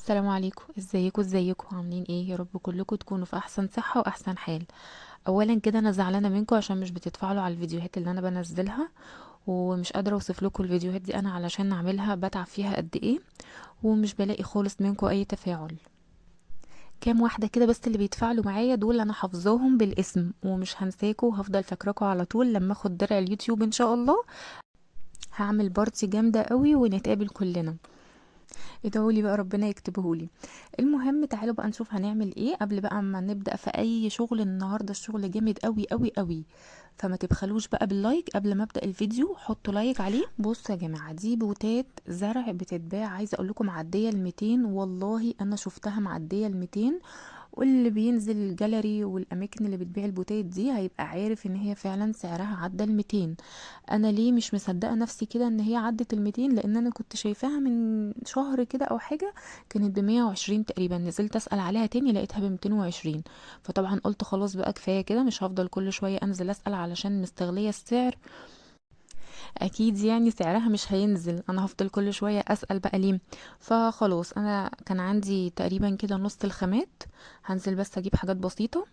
السلام عليكم، ازيكم عاملين ايه؟ يا رب كلكم تكونوا في احسن صحة واحسن حال. اولا كده انا زعلانة منكم عشان مش بتتفاعلوا على الفيديوهات اللي انا بنزلها، ومش قادرة اوصف لكم الفيديوهات دي انا علشان اعملها بتعب فيها قد ايه، ومش بلاقي خالص منكم اي تفاعل. كام واحدة كده بس اللي بيتفاعلوا معايا دول انا حافظاهم بالاسم ومش هنساكوا، وهفضل فاكراكوا على طول. لما اخد درع اليوتيوب ان شاء الله هعمل بارتي جامدة قوي ونتقابل كلنا. ادعولي بقى ربنا يكتبهولي. المهم تعالوا بقى نشوف هنعمل ايه قبل بقى ما نبدأ في اي شغل. النهاردة الشغل جامد قوي قوي قوي، فما تبخلوش بقى باللايك قبل ما ابدأ الفيديو. حطوا لايك عليه. بصوا يا جماعة، دي بوتات زرع بتتباع، عايزة اقول لكم معدية ال200، والله انا شفتها معدية ال200. واللي بينزل الجاليري والاماكن اللي بتبيع البوتات دي هيبقى عارف ان هي فعلا سعرها عدى ال200. انا ليه مش مصدقه نفسي كده ان هي عدت ال200؟ لان انا كنت شايفاها من شهر كده او حاجه، كانت ب120 تقريبا. نزلت اسال عليها تاني لقيتها ب220. فطبعا قلت خلاص بقى كفايه كده، مش هفضل كل شويه انزل اسال علشان مستغليه السعر. اكيد يعني سعرها مش هينزل، انا هفضل كل شويه اسال بقى ليه. فخلاص انا كان عندي تقريبا كده نص الخامات، هنزل بس اجيب حاجات بسيطه.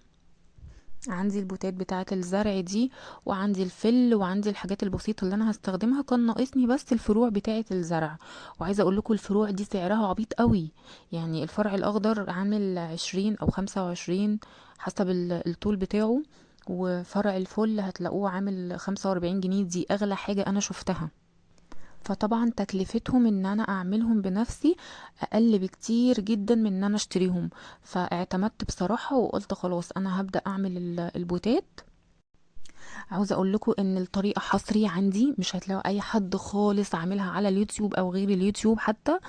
عندي البوتات بتاعة الزرع دي، وعندي الفل، وعندي الحاجات البسيطة اللي انا هستخدمها. كان ناقصني بس الفروع بتاعة الزرع. وعايزة اقول لكم الفروع دي سعرها عبيط قوي. يعني الفرع الاخضر عامل 20 او 25 حسب الطول بتاعه، وفرع الفل هتلاقوه عامل 45 جنيه. دي اغلى حاجة انا شفتها. فطبعا تكلفتهم ان انا اعملهم بنفسي اقل بكتير جدا من ان انا اشتريهم. فاعتمدت بصراحة وقلت خلاص انا هبدأ اعمل البوتات. عاوزة اقول لكم ان الطريقة حصري عندي، مش هتلاقوا اي حد خالص عاملها على اليوتيوب او غير اليوتيوب حتى.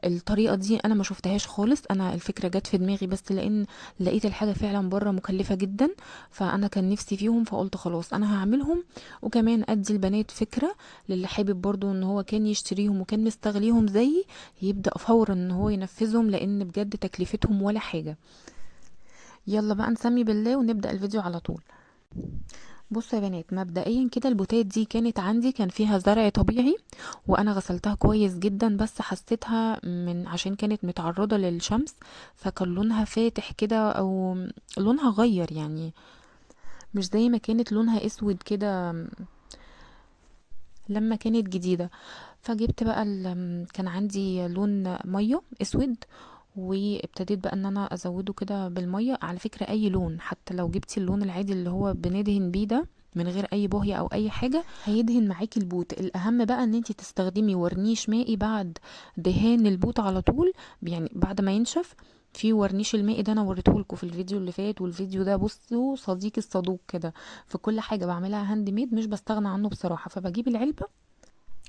الطريقة دي انا ما شفتهاش خالص. انا الفكرة جت في دماغي بس لان لقيت الحاجة فعلا بره مكلفة جدا، فانا كان نفسي فيهم فقلت خلاص انا هعملهم. وكمان ادي البنات فكرة، للي حابب برضو ان هو كان يشتريهم وكان مستغليهم زيي يبدأ فورا ان هو ينفذهم، لان بجد تكلفتهم ولا حاجة. يلا بقى نسمي بالله ونبدأ الفيديو على طول. بصوا يا بنات، مبدئيا كده البوتات دي كانت عندي، كان فيها زرع طبيعي وانا غسلتها كويس جدا، بس حسيتها من عشان كانت متعرضة للشمس فكان لونها فاتح كده، او لونها غير يعني، مش زي ما كانت لونها اسود كده لما كانت جديدة. فجبت بقى كان عندي لون مية اسود، وابتديت بقى ان انا ازوده كده بالمية. على فكرة اي لون، حتى لو جبتي اللون العادي اللي هو بندهن بيه ده من غير اي بوهية او اي حاجة هيدهن معاكي البوت. الاهم بقى ان انتي تستخدمي ورنيش مائي بعد دهان البوت على طول، يعني بعد ما ينشف. في ورنيش المائي ده انا وريتهولكوا في الفيديو اللي فات، والفيديو ده بصوا صديقي الصدوق كده في كل حاجة بعملها هاند ميد، مش بستغنى عنه بصراحة. فبجيب العلبة،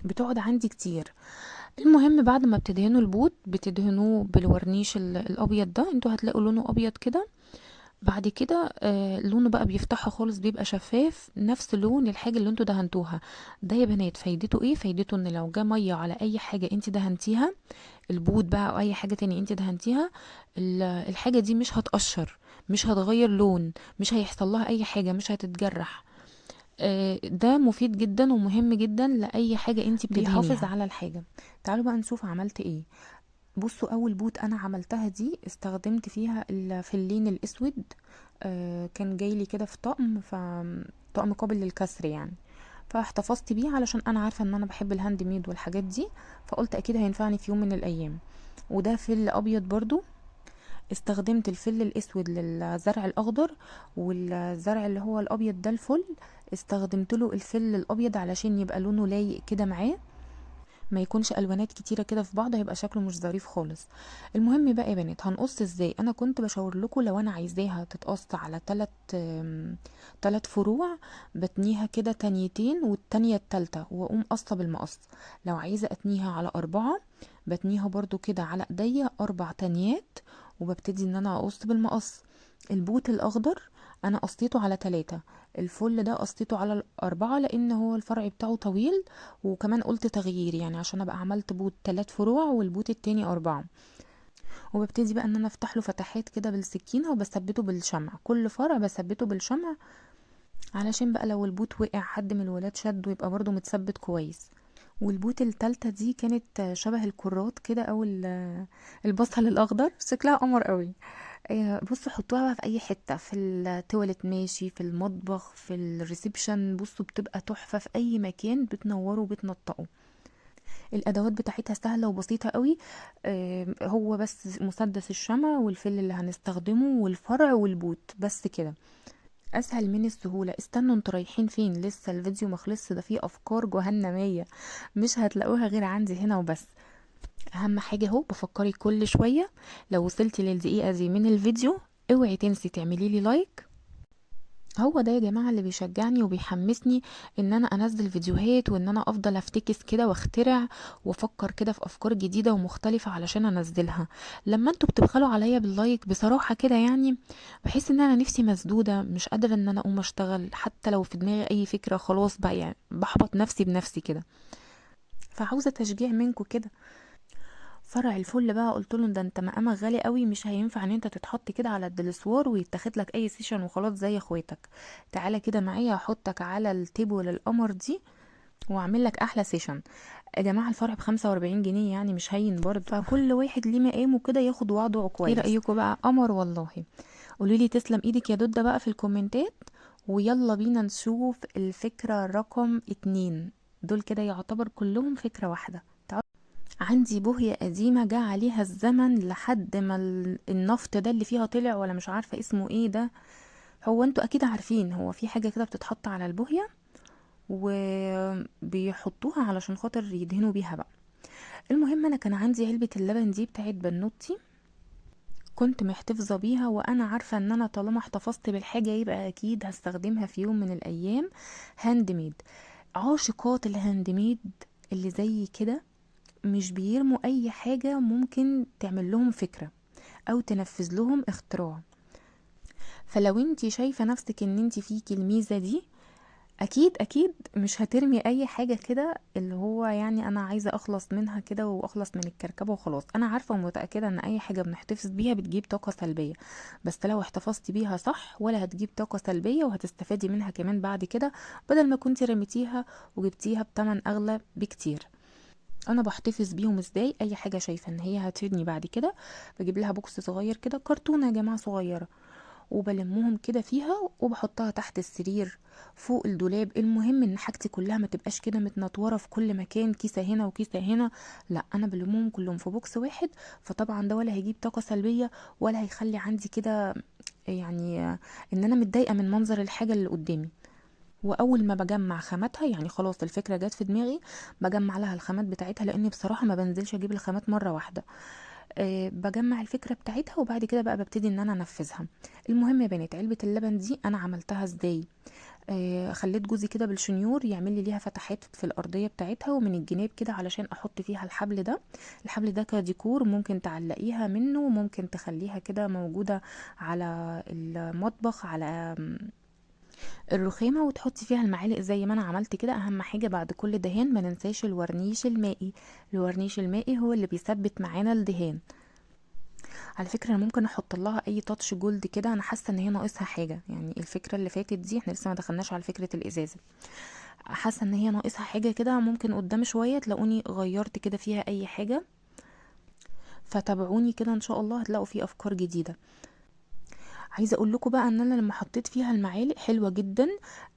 بتقعد عندي كتير. المهم بعد ما بتدهنوا البوت بتدهنوه بالورنيش الابيض ده، انتوا هتلاقوا لونه ابيض كده. بعد كده لونه بقى بيفتحها خالص، بيبقى شفاف نفس لون الحاجه اللي انتوا دهنتوها. ده يا بنات فايدته ايه؟ فايدته ان لو جه ميه على اي حاجه انت دهنتيها، البوت بقى او اي حاجه تانية انت دهنتيها، الحاجه دي مش هتقشر، مش هتغير لون، مش هيحصل لها اي حاجه، مش هتتجرح. ده مفيد جدا ومهم جدا لاي حاجه انت بتدهنيها، بيحافظ على الحاجه. تعالوا بقى نشوف عملت ايه. بصوا اول بوت انا عملتها دي استخدمت فيها الفلين الاسود. كان جايلي كده في طقم، طقم قابل للكسر يعني. فاحتفظت بيه علشان انا عارفه ان انا بحب الهاند ميد والحاجات دي، فقلت اكيد هينفعني في يوم من الايام. وده فل ابيض برضو. استخدمت الفل الاسود للزرع الاخضر، والزرع اللي هو الابيض ده الفل استخدمت له الفل الابيض علشان يبقى لونه لايق كده معاه، ما يكونش الوانات كتيره كده في بعض، هيبقى شكله مش ظريف خالص. المهم بقى يا بنات هنقص ازاي. انا كنت بشاور لكم لو انا عايزاها تتقص على 3 فروع بتنيها كده تانيتين والتانية التالتة واقوم قصة بالمقص. لو عايزة اتنيها على 4 بتنيها برضو كده على ايديا 4 تانيات، وببتدي ان انا اقص بالمقص. البوت الاخضر انا قصيته على 3، الفل ده قصيته على 4 لان هو الفرع بتاعه طويل. وكمان قلت تغيير يعني عشان ابقى عملت بوت 3 فروع والبوت التاني 4. وببتدي بقى ان انا افتح له فتحات كده بالسكينة وبثبته بالشمع، كل فرع بثبته بالشمع علشان بقى لو البوت وقع حد من الولاد شده يبقى برضو متثبت كويس. والبوت التالتة دي كانت شبه الكرات كده او البصل الاخضر، شكلها قمر قوي. بصوا حطوها بقى في اي حتة، في التواليت ماشي، في المطبخ، في الريسبشن، بصوا بتبقى تحفة في اي مكان، بتنوروا وبتنطقوا. الادوات بتاعتها سهلة وبسيطة قوي. هو بس مسدس الشمع والفل اللي هنستخدمه والفرع والبوت، بس كده. اسهل من السهولة. استنوا انتوا رايحين فين؟ لسه الفيديو مخلص، ده فيه افكار جهنمية مش هتلاقوها غير عندي هنا وبس. اهم حاجة اهو بفكرك كل شوية، لو وصلتي للدقيقة دي من الفيديو اوعي تنسي تعملي لي لايك. هو ده يا جماعة اللي بيشجعني وبيحمسني ان انا انزل فيديوهات، وان انا افضل افتكس كده واخترع وافكر كده في افكار جديدة ومختلفة علشان انزلها. لما انتوا بتبخلوا عليا باللايك بصراحة كده يعني بحس ان انا نفسي مسدودة، مش قادرة ان انا اقوم اشتغل، حتى لو في دماغي اي فكرة خلاص بقى يعني بحبط نفسي بنفسي كده. فعاوزة تشجيع منكم كده. فرع الفل بقى قلت له ده انت مقامك غالي قوي، مش هينفع ان انت تتحط كده على الدلسوار ويتاخد لك اي سيشن وخلاص زي اخواتك. تعالى كده معايا احطك على التيبل القمر دي واعمل لك احلى سيشن. يا جماعه الفرع ب45 جنيه، يعني مش هين برضه، فكل واحد ليه مقامه كده ياخد وضعه كويس. ايه رايكم بقى؟ قمر والله. قولوا لي تسلم ايدك يا دودة بقى في الكومنتات. ويلا بينا نشوف الفكره رقم 2. دول كده يعتبر كلهم فكره واحده. عندي بوهية قديمة جه عليها الزمن لحد ما النفط ده اللي فيها طلع، ولا مش عارفة اسمه ايه ده. هو انتوا اكيد عارفين، هو في حاجة كده بتتحط على البوهية وبيحطوها علشان خاطر يدهنوا بيها بقى. المهم انا كان عندي علبة اللبن دي بتاعت بنوتي، كنت محتفظة بيها، وانا عارفة ان انا طالما احتفظت بالحاجة يبقى اكيد هستخدمها في يوم من الايام. هاند ميد. عاشقات الهاند ميد اللي زي كده مش بيرموا اي حاجة ممكن تعمل لهم فكرة او تنفذ لهم اختراع. فلو انتي شايفة نفسك ان انتي فيكي الميزة دي، اكيد اكيد مش هترمي اي حاجة كده اللي هو يعني انا عايزة اخلص منها كده واخلص من الكركبة وخلاص. انا عارفة ومتأكدة ان اي حاجة بنحتفظ بيها بتجيب طاقة سلبية، بس لو احتفظتي بيها صح ولا هتجيب طاقة سلبية، وهتستفادي منها كمان بعد كده، بدل ما كنتي رميتيها وجبتيها بتمن اغلى بكتير. انا بحتفظ بيهم ازاي؟ اي حاجه شايفه ان هي هتفيدني بعد كده بجيب لها بوكس صغير كده، كرتونه يا جماعه صغيره، وبلمهم كده فيها وبحطها تحت السرير، فوق الدولاب. المهم ان حاجتي كلها ما تبقاش كده متنطوره في كل مكان، كيسه هنا وكيسه هنا، لا انا بلمهم كلهم في بوكس واحد. فطبعا ده ولا هيجيب طاقه سلبيه ولا هيخلي عندي كده يعني ان انا متضايقه من منظر الحاجه اللي قدامي. واول ما بجمع خاماتها، يعني خلاص الفكره جت في دماغي، بجمع لها الخامات بتاعتها، لاني بصراحه ما بنزلش اجيب الخامات مره واحده. بجمع الفكره بتاعتها وبعد كده بقى ببتدي ان انا انفذها. المهم يا بنات، علبه اللبن دي انا عملتها ازاي؟ خليت جوزي كده بالشنيور يعمل لي ليها فتحات في الارضيه بتاعتها ومن الجناب كده علشان احط فيها الحبل ده. الحبل ده كديكور، ممكن تعلقيها منه وممكن تخليها كده موجوده على المطبخ، على الرخامة، وتحطي فيها المعالق زي ما انا عملت كده. اهم حاجة بعد كل دهان ما ننساش الورنيش المائي. الورنيش المائي هو اللي بيثبت معانا الدهان. على فكرة انا ممكن احط لها اي تاتش جولد كده، انا حاسة ان هي ناقصها حاجة. يعني الفكرة اللي فاتت دي احنا لسه ما دخلناش على فكرة الازازة، حاسة ان هي ناقصها حاجة كده، ممكن قدام شوية تلاقوني غيرت كده فيها اي حاجة. فتابعوني كده ان شاء الله هتلاقوا فيه افكار جديدة. عايزه اقول لكم بقى ان انا لما حطيت فيها المعالق حلوه جدا.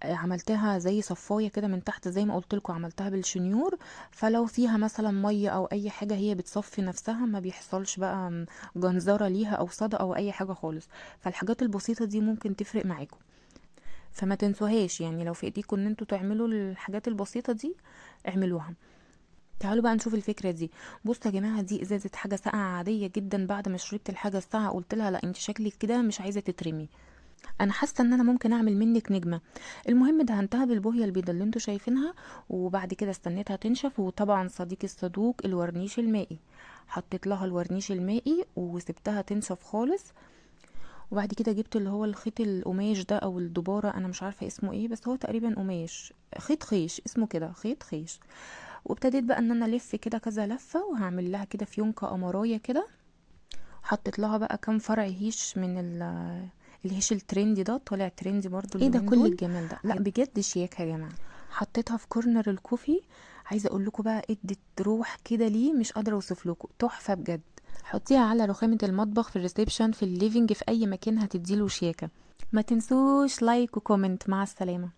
عملتها زي صفايه كده من تحت زي ما قلت لكم، عملتها بالشنيور. فلو فيها مثلا ميه او اي حاجه هي بتصفي نفسها، ما بيحصلش بقى جنزره ليها او صدى او اي حاجه خالص. فالحاجات البسيطه دي ممكن تفرق معاكم، فما تنسوهاش. يعني لو في ايديكم ان انتوا تعملوا الحاجات البسيطه دي اعملوها. تعالوا بقى نشوف الفكره دي. بصوا يا جماعه، دي ازازه حاجه ساقعه عاديه جدا. بعد ما شربت الحاجه الساقعه قلت لها لا انت شكلك كده مش عايزه تترمي، انا حاسه ان انا ممكن اعمل منك نجمه. المهم دهنتها بالبوهيه البيضه اللي انتوا شايفينها، وبعد كده استنيتها تنشف. وطبعا صديقي الصدوق الورنيش المائي، حطيت لها الورنيش المائي وسبتها تنشف خالص. وبعد كده جبت اللي هو الخيط القماش ده او الدباره، انا مش عارفه اسمه ايه، بس هو تقريبا قماش، خيط خيش اسمه كده، خيط خيش. وابتديت بقى ان انا الف كده كذا لفه، وهعمل لها كده فيونكه قمرايه كده. حطيت لها بقى كام فرع هيش من الهيش الترندي ده، طالع ترندي برضو. ايه ده كل الجمال ده؟ لا بجد شياكه يا جماعه. حطيتها في كورنر الكوفي عايزه اقول لكم بقى ادت روح كده ليه مش قادره اوصف لكم، تحفه بجد. حطيها على رخامه المطبخ، في الريسبشن، في الليفينج، في اي مكان هتديله شياكه. ما تنسوش لايك وكومنت. مع السلامه.